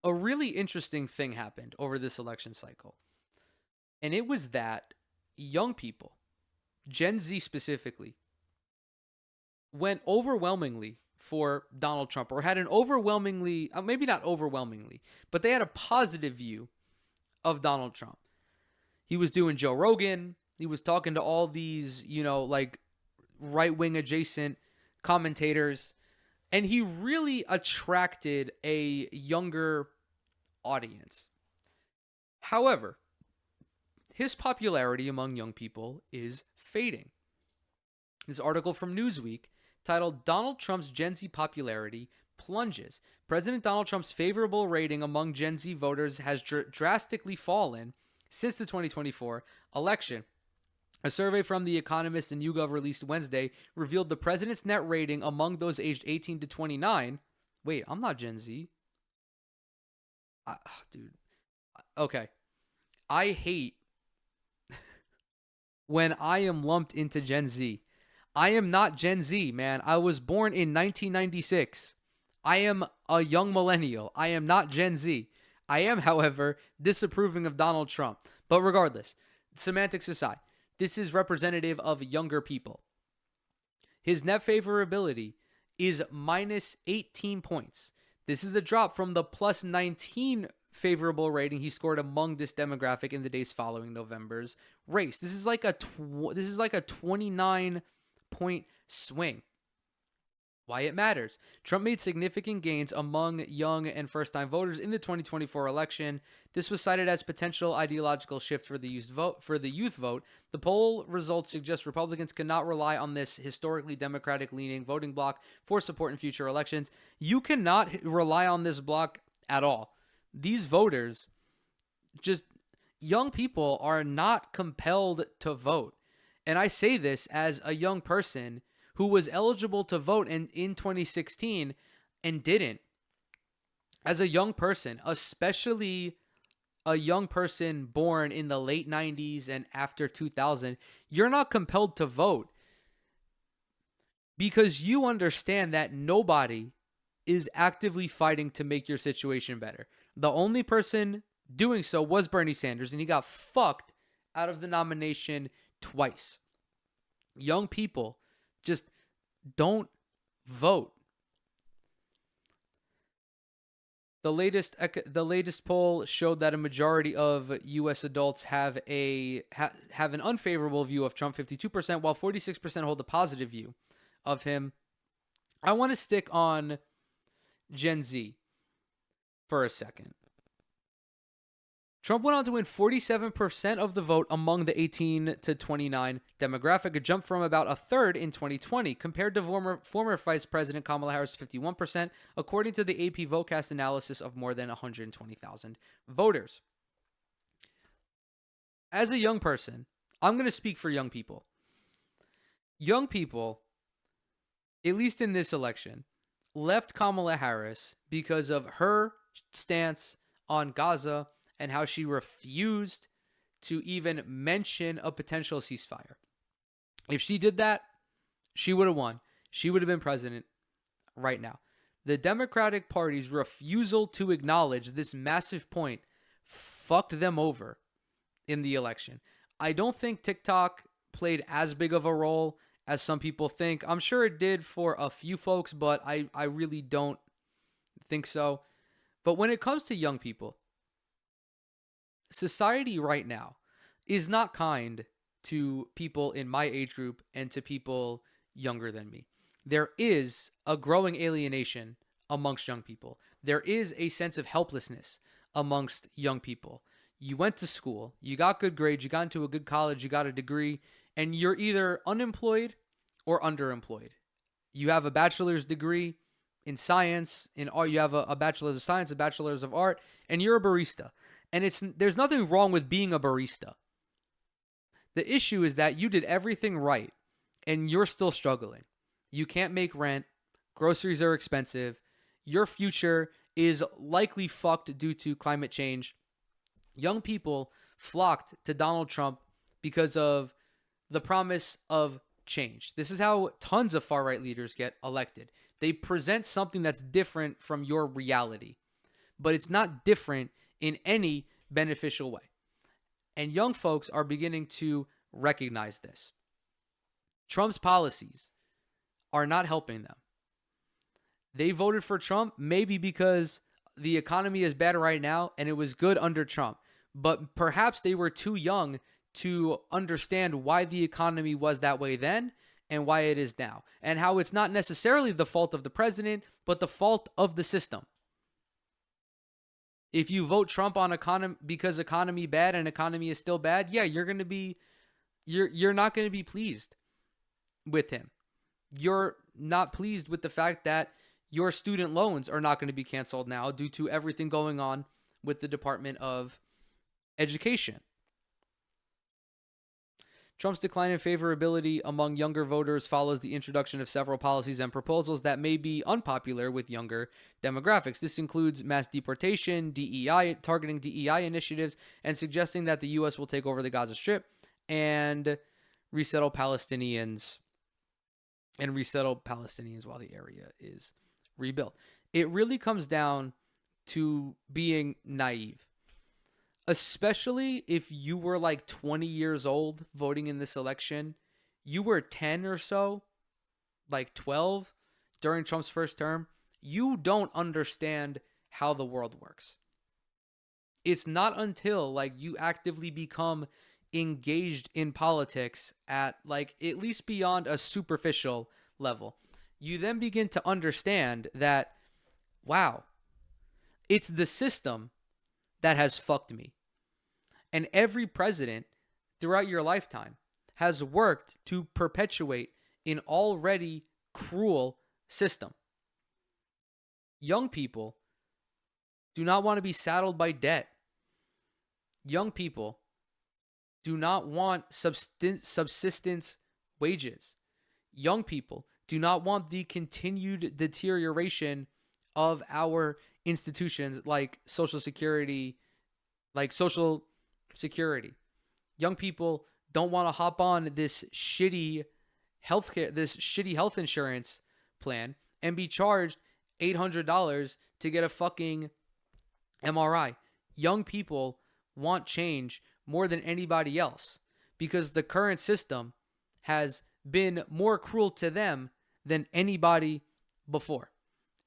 a really interesting thing happened over this election cycle. And it was that young people, Gen Z specifically, went overwhelmingly for Donald Trump, or had an overwhelmingly, maybe not overwhelmingly, but they had a positive view of Donald Trump. He was doing Joe Rogan. He was talking to all these, like right wing adjacent commentators. And he really attracted a younger audience. However, his popularity among young people is fading. This article from Newsweek titled Donald Trump's Gen Z Popularity Plunges. President Donald Trump's favorable rating among Gen Z voters has drastically fallen since the 2024 election. A survey from The Economist and YouGov released Wednesday revealed the president's net rating among those aged 18 to 29. Wait, I'm not Gen Z. Dude. Okay. I hate when I am lumped into Gen Z. I am not Gen Z, man. I was born in 1996. I am a young millennial. I am not Gen Z. I am, however, disapproving of Donald Trump. But regardless, semantics aside, this is representative of younger people. His net favorability is minus 18 points. This is a drop from the plus 19 favorable rating he scored among this demographic in the days following November's race. This is like a 29 point swing. Why it matters. Trump made significant gains among young and first-time voters in the 2024 election. This was cited as potential ideological shift for the youth vote. The poll results suggest Republicans cannot rely on this historically Democratic-leaning voting bloc for support in future elections. You cannot rely on this bloc at all. These voters, just young people, are not compelled to vote. And I say this as a young person who was eligible to vote in 2016 and didn't. As a young person, especially a young person born in the late 90s and after 2000, you're not compelled to vote because you understand that nobody is actively fighting to make your situation better. The only person doing so was Bernie Sanders, and he got fucked out of the nomination twice. Young people just don't vote. The latest poll showed that a majority of U.S. adults have an unfavorable view of Trump, 52%, while 46% hold a positive view of him. I want to stick on Gen Z for a second. Trump went on to win 47% of the vote among the 18 to 29 demographic, a jump from about a third in 2020, compared to former Vice President Kamala Harris' 51%, according to the AP Votecast analysis of more than 120,000 voters. As a young person, I'm going to speak for young people. Young people, at least in this election, left Kamala Harris because of her stance on Gaza and how she refused to even mention a potential ceasefire. If she did that, she would have won. She would have been president right now. The Democratic Party's refusal to acknowledge this massive point fucked them over in the election. I don't think TikTok played as big of a role as some people think. I'm sure it did for a few folks, but I really don't think so. But when it comes to young people, society right now is not kind to people in my age group and to people younger than me. There is a growing alienation amongst young people. There is a sense of helplessness amongst young people. You went to school, you got good grades, you got into a good college, you got a degree, and you're either unemployed or underemployed. You have a bachelor's degree in science, you have a bachelor's of science, a bachelor's of art, and you're a barista. And there's nothing wrong with being a barista. The issue is that you did everything right and you're still struggling. You can't make rent. Groceries are expensive. Your future is likely fucked due to climate change. Young people flocked to Donald Trump because of the promise of change. This is how tons of far-right leaders get elected. They present something that's different from your reality. but it's not different in any beneficial way. And young folks are beginning to recognize this. Trump's policies are not helping them. They voted for Trump maybe because the economy is bad right now and it was good under Trump. But perhaps they were too young to understand why the economy was that way then and why it is now. And how it's not necessarily the fault of the president, but the fault of the system. If you vote Trump on economy because economy bad and economy is still bad, yeah, you're not going to be pleased with him. You're not pleased with the fact that your student loans are not going to be canceled now due to everything going on with the Department of Education. Trump's decline in favorability among younger voters follows the introduction of several policies and proposals that may be unpopular with younger demographics. This includes mass deportation, DEI, targeting DEI initiatives, and suggesting that the U.S. will take over the Gaza Strip and resettle Palestinians while the area is rebuilt. It really comes down to being naive. Especially if you were like 20 years old voting in this election, you were 10 or so, like 12 during Trump's first term, you don't understand how the world works. It's not until like you actively become engaged in politics at like at least beyond a superficial level, you then begin to understand that, wow, it's the system that has fucked me. And every president throughout your lifetime has worked to perpetuate an already cruel system. Young people do not want to be saddled by debt. Young people do not want subsistence wages. Young people do not want the continued deterioration of our institutions like Social Security. Young people don't want to hop on this shitty health insurance plan and be charged $800 to get a fucking MRI. Young people want change more than anybody else because the current system has been more cruel to them than anybody before.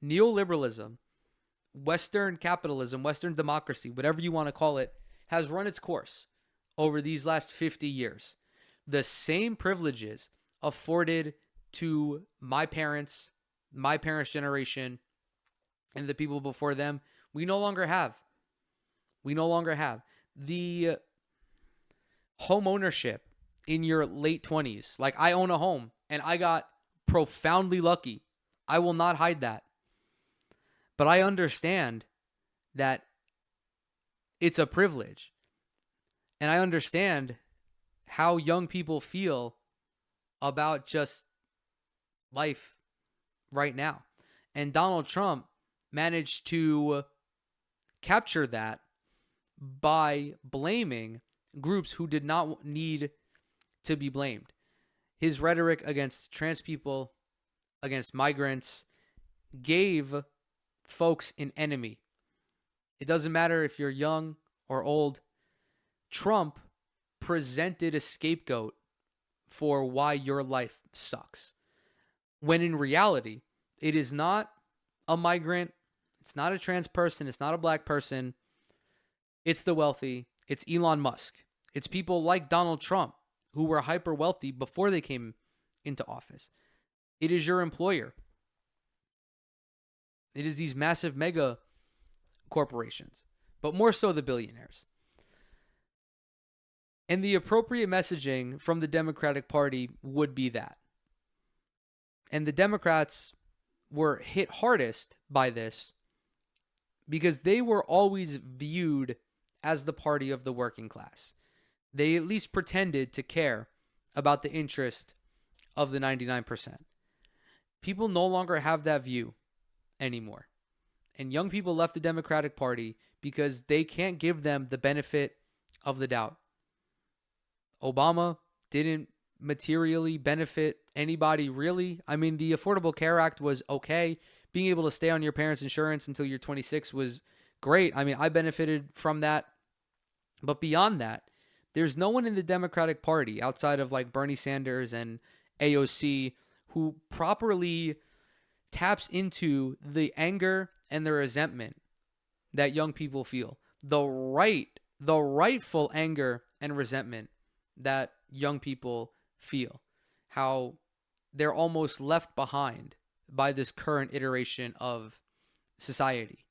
Neoliberalism, Western capitalism, Western democracy, whatever you want to call it, has run its course over these last 50 years. The same privileges afforded to my parents' generation, and the people before them, we no longer have. The home ownership in your late 20s. Like, I own a home, and I got profoundly lucky. I will not hide that. But I understand that it's a privilege. And I understand how young people feel about just life right now. And Donald Trump managed to capture that by blaming groups who did not need to be blamed. His rhetoric against trans people, against migrants, gave folks an enemy. It doesn't matter if you're young or old. Trump presented a scapegoat for why your life sucks. When in reality, it is not a migrant, it's not a trans person, it's not a black person, it's the wealthy, it's Elon Musk. It's people like Donald Trump who were hyper wealthy before they came into office. It is your employer. It is these massive mega corporations, but more so the billionaires. And the appropriate messaging from the Democratic Party would be that. And the Democrats were hit hardest by this because they were always viewed as the party of the working class. They at least pretended to care about the interest of the 99%. People no longer have that view anymore. And young people left the Democratic Party because they can't give them the benefit of the doubt. Obama didn't materially benefit anybody, really. I mean, the Affordable Care Act was okay. Being able to stay on your parents' insurance until you're 26 was Great. I mean, I benefited from that. But beyond that, there's no one in the Democratic Party outside of like Bernie Sanders and AOC who properly taps into the anger and the resentment that young people feel. The rightful anger and resentment that young people feel. How they're almost left behind by this current iteration of society.